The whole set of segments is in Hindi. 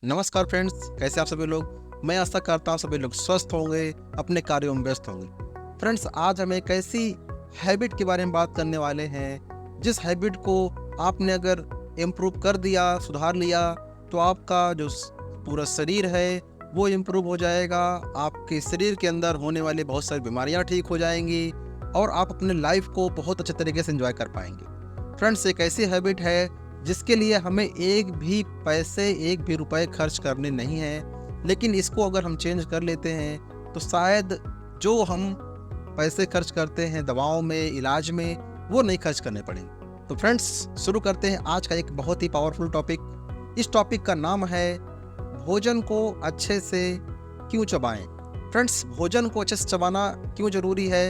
नमस्कार फ्रेंड्स, कैसे आप सभी लोग। मैं आशा करता हूँ सभी लोग स्वस्थ होंगे, अपने कार्यों में व्यस्त होंगे। फ्रेंड्स, आज हम एक ऐसी हैबिट के बारे में बात करने वाले हैं जिस हैबिट को आपने अगर इम्प्रूव कर दिया, सुधार लिया, तो आपका जो पूरा शरीर है वो इम्प्रूव हो जाएगा। आपके शरीर के अंदर होने वाली बहुत सारी बीमारियाँ ठीक हो जाएंगी और आप अपने लाइफ को बहुत अच्छे तरीके से एंजॉय कर पाएंगे। फ्रेंड्स, एक ऐसी हैबिट है जिसके लिए हमें एक भी पैसे, एक भी रुपए खर्च करने नहीं हैं, लेकिन इसको अगर हम चेंज कर लेते हैं तो शायद जो हम पैसे खर्च करते हैं दवाओं में, इलाज में, वो नहीं खर्च करने पड़ेंगे। तो फ्रेंड्स, शुरू करते हैं आज का एक बहुत ही पावरफुल टॉपिक। इस टॉपिक का नाम है भोजन को अच्छे से क्यों चबाएं। फ्रेंड्स, भोजन को अच्छे से चबाना क्यों ज़रूरी है,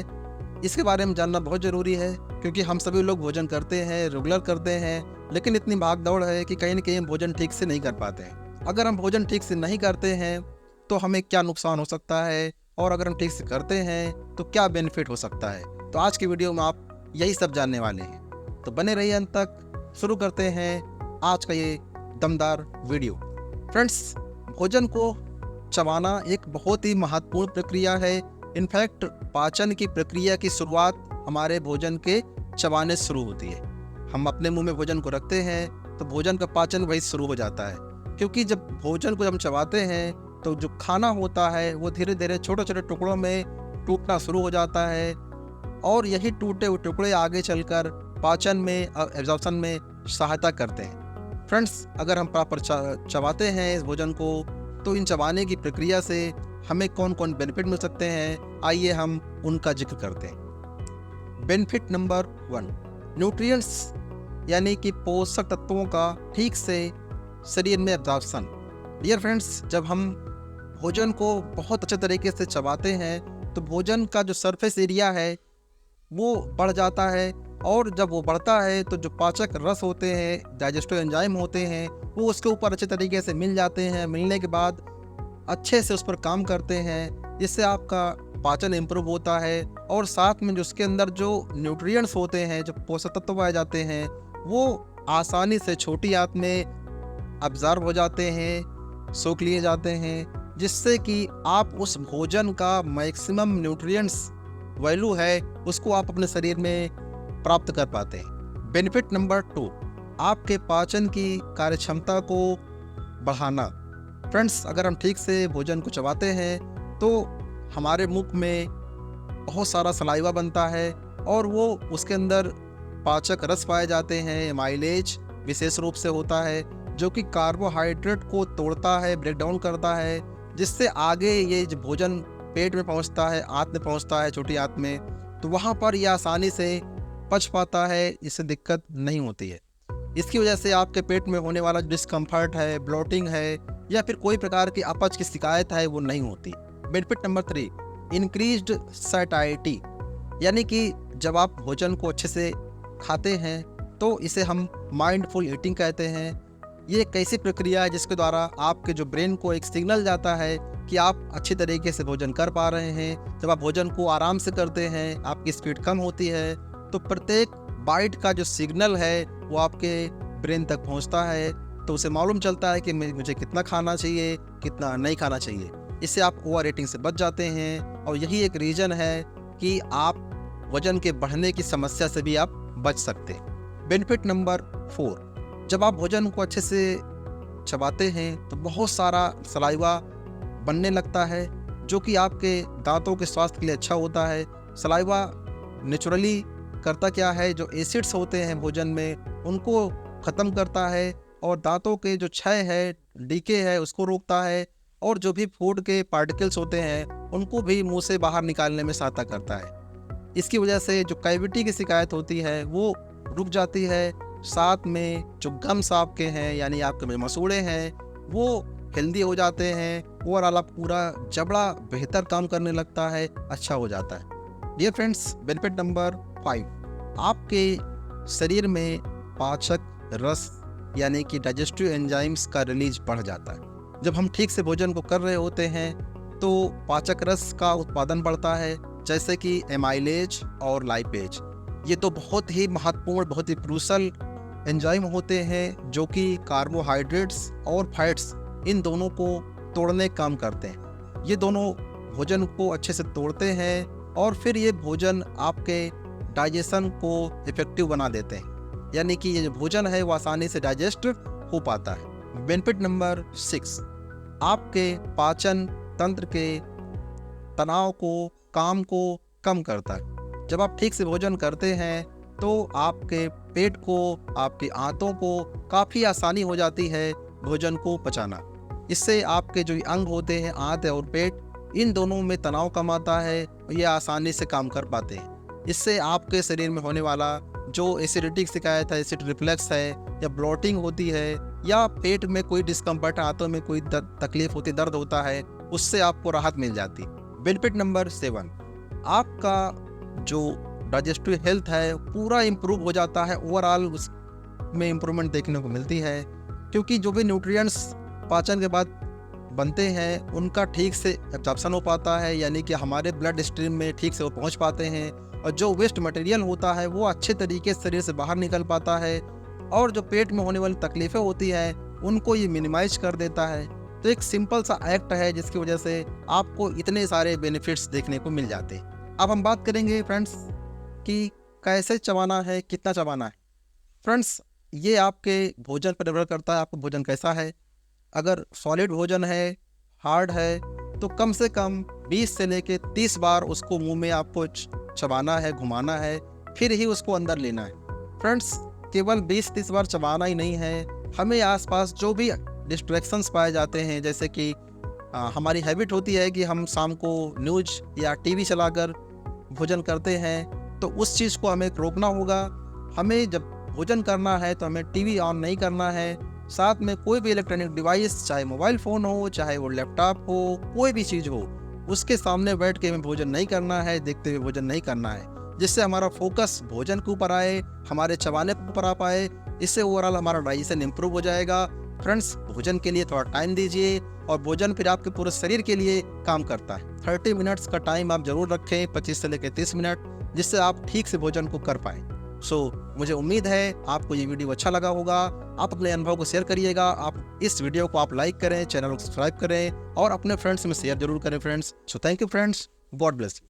इसके बारे में जानना बहुत ज़रूरी है, क्योंकि हम सभी लोग भोजन करते हैं, रेगुलर करते हैं, लेकिन इतनी भाग दौड़ है कि कहीं न कहीं हम भोजन ठीक से नहीं कर पाते हैं। अगर हम भोजन ठीक से नहीं करते हैं तो हमें क्या नुकसान हो सकता है, और अगर हम ठीक से करते हैं तो क्या बेनिफिट हो सकता है। तो आज की वीडियो में आप यही सब जानने वाले हैं, तो बने रहिए अंत तक। शुरू करते हैं आज का ये दमदार वीडियो। फ्रेंड्स, भोजन को चबाना एक बहुत ही महत्वपूर्ण प्रक्रिया है। इनफैक्ट पाचन की प्रक्रिया की शुरुआत हमारे भोजन के चबाने से शुरू होती है। हम अपने मुंह में भोजन को रखते हैं तो भोजन का पाचन वही शुरू हो जाता है, क्योंकि जब भोजन को हम चबाते हैं तो जो खाना होता है वो धीरे धीरे छोटे छोटे टुकड़ों में टूटना शुरू हो जाता है, और यही टूटे हुए टुकड़े आगे चलकर पाचन में, एब्जॉर्प्शन में सहायता करते हैं। फ्रेंड्स, अगर हम प्रॉपर चबाते हैं इस भोजन को, तो इन चबाने की प्रक्रिया से हमें कौन कौन बेनिफिट मिल सकते हैं, आइए हम उनका जिक्र करते हैं। बेनिफिट नंबर 1, न्यूट्रिएंट्स यानी कि पोषक तत्वों का ठीक से शरीर में एब्जॉर्प्शन। डियर फ्रेंड्स, जब हम भोजन को बहुत अच्छे तरीके से चबाते हैं तो भोजन का जो सरफेस एरिया है वो बढ़ जाता है, और जब वो बढ़ता है तो जो पाचक रस होते हैं, डाइजेस्टिव एंजाइम होते हैं, वो उसके ऊपर अच्छे तरीके से मिल जाते हैं। मिलने के बाद अच्छे से उस पर काम करते हैं, जिससे आपका पाचन इम्प्रूव होता है, और साथ में जो उसके अंदर जो न्यूट्रिएंट्स होते हैं, जो पोषक तत्व पाए जाते हैं, वो आसानी से छोटी आंत में अब्जॉर्ब हो जाते हैं, सोख लिए जाते हैं, जिससे कि आप उस भोजन का मैक्सिमम न्यूट्रिएंट्स वैल्यू है उसको आप अपने शरीर में प्राप्त कर पाते हैं। बेनिफिट नंबर 2, आपके पाचन की कार्यक्षमता को बढ़ाना। फ्रेंड्स, अगर हम ठीक से भोजन को चबाते हैं तो हमारे मुख में बहुत सारा सलाइवा बनता है, और वो उसके अंदर पाचक रस पाए जाते हैं। माइलेज विशेष रूप से होता है, जो कि कार्बोहाइड्रेट को तोड़ता है, ब्रेक डाउन करता है, जिससे आगे ये जो भोजन पेट में पहुंचता है, आंत में पहुंचता है, छोटी आंत में, तो वहाँ पर यह आसानी से पच पाता है, इससे दिक्कत नहीं होती है। इसकी वजह से आपके पेट में होने वाला डिस्कम्फर्ट है, ब्लोटिंग है, या फिर कोई प्रकार की अपच की शिकायत है, वो नहीं होती। बेनिफिट नंबर 3, इंक्रीज्ड सैटिस्फैक्शन, यानी कि जब आप भोजन को अच्छे से खाते हैं तो इसे हम माइंडफुल ईटिंग कहते हैं। ये एक ऐसी प्रक्रिया है जिसके द्वारा आपके जो ब्रेन को एक सिग्नल जाता है कि आप अच्छी तरीके से भोजन कर पा रहे हैं। जब आप भोजन को आराम से करते हैं, आपकी स्पीड कम होती है, तो प्रत्येक बाइट का जो सिग्नल है वो आपके ब्रेन तक पहुंचता है, तो उसे मालूम चलता है कि मुझे कितना खाना चाहिए, कितना नहीं खाना चाहिए। इससे आप ओवर ईटिंग से बच जाते हैं, और यही एक रीज़न है कि आप वजन के बढ़ने की समस्या से भी आप बच सकते हैं। बेनिफिट नंबर 4, जब आप भोजन को अच्छे से चबाते हैं तो बहुत सारा सलाइवा बनने लगता है, जो कि आपके दांतों के स्वास्थ्य के लिए अच्छा होता है। सलाइवा नेचुरली करता क्या है, जो एसिड्स होते हैं भोजन में उनको ख़त्म करता है, और दांतों के जो क्षय है, डीके है, उसको रोकता है, और जो भी फूड के पार्टिकल्स होते हैं उनको भी मुंह से बाहर निकालने में सहायता करता है। इसकी वजह से जो कैविटी की शिकायत होती है वो रुक जाती है। साथ में जो गम्स आपके हैं, यानी आपके मसूड़े हैं, वो हेल्दी हो जाते हैं, ओवरऑल आप पूरा जबड़ा बेहतर काम करने लगता है, अच्छा हो जाता है। डियर फ्रेंड्स, बेनिफिट नंबर 5, आपके शरीर में पाचक रस यानी कि डाइजेस्टिव एंजाइम्स का रिलीज बढ़ जाता है। जब हम ठीक से भोजन को कर रहे होते हैं तो पाचक रस का उत्पादन बढ़ता है, जैसे कि एमाइलेज और लाइपेज। ये तो बहुत ही महत्वपूर्ण, बहुत ही क्रूशल एंजाइम होते हैं, जो कि कार्बोहाइड्रेट्स और फैट्स इन दोनों को तोड़ने का काम करते हैं। ये दोनों भोजन को अच्छे से तोड़ते हैं और फिर ये भोजन आपके डाइजेशन को इफेक्टिव बना देते हैं, यानी कि ये जो भोजन है वो आसानी से डाइजेस्ट हो पाता है। बेनिफिट नंबर 6, आपके पाचन तंत्र के तनाव को, काम को कम करता है। जब आप ठीक से भोजन करते हैं तो आपके पेट को, आपके आंतों को काफ़ी आसानी हो जाती है भोजन को पचाना। इससे आपके जो अंग होते हैं, आंत और पेट, इन दोनों में तनाव कम आता है और ये आसानी से काम कर पाते हैं। इससे आपके शरीर में होने वाला जो एसिडिटी की शिकायत है, एसिड रिफ्लक्स है, या ब्लोटिंग होती है, या पेट में कोई डिस्कम्फर्ट, आंतों में कोई तकलीफ होती, दर्द होता है, उससे आपको राहत मिल जाती। बेनिफिट नंबर 7, आपका जो डाइजेस्टिव हेल्थ है पूरा इम्प्रूव हो जाता है। ओवरऑल उसमें इम्प्रूवमेंट देखने को मिलती है, क्योंकि जो भी न्यूट्रिएंट्स पाचन के बाद बनते हैं उनका ठीक से एब्जॉर्प्शन हो पाता है, यानी कि हमारे ब्लड स्ट्रीम में ठीक से वो पहुंच पाते हैं, और जो वेस्ट मटेरियल होता है वो अच्छे तरीके से शरीर से बाहर निकल पाता है, और जो पेट में होने वाली तकलीफ़ें होती हैं उनको ये मिनिमाइज कर देता है। तो एक सिंपल सा एक्ट है जिसकी वजह से आपको इतने सारे बेनिफिट्स देखने को मिल जाते हैं। अब हम बात करेंगे फ्रेंड्स कि कैसे चबाना है, कितना चबाना है। फ्रेंड्स, ये आपके भोजन पर निर्भर करता है, आपका भोजन कैसा है। अगर सॉलिड भोजन है, हार्ड है, तो कम से कम 20 से लेके 30 बार उसको मुंह में आपको चबाना है, घुमाना है, फिर ही उसको अंदर लेना है। फ्रेंड्स, केवल 20-30 बार चबाना ही नहीं है, हमें आसपास जो भी डिस्ट्रैक्शंस पाए जाते हैं, जैसे कि हमारी हैबिट होती है कि हम शाम को न्यूज़ या टीवी चलाकर भोजन करते हैं, तो उस चीज़ को हमें रोकना होगा। हमें जब भोजन करना है तो हमें टीवी ऑन नहीं करना है, साथ में कोई भी इलेक्ट्रॉनिक डिवाइस, चाहे मोबाइल फ़ोन हो, चाहे वो लैपटॉप हो, कोई भी चीज़ हो, उसके सामने बैठ के हमें भोजन नहीं करना है, देखते हुए भोजन नहीं करना है, जिससे हमारा फोकस भोजन के ऊपर आए, हमारे चबाने के ऊपर आ पाए। इससे ओवरऑल हमारा डाइजेशन इंप्रूव हो जाएगा। फ्रेंड्स, भोजन के लिए थोड़ा टाइम दीजिए, और भोजन फिर आपके पूरे शरीर के लिए काम करता है। 30 मिनट्स का टाइम आप जरूर रखें, 25 से लेकर 30 मिनट, जिससे आप ठीक से भोजन को कर पाएँ। मुझे उम्मीद है आपको ये वीडियो अच्छा लगा होगा। आप अपने अनुभव को शेयर करिएगा। आप इस वीडियो को आप लाइक करें, चैनल को सब्सक्राइब करें और अपने फ्रेंड्स में शेयर जरूर करें friends. Thank you friends, God bless you.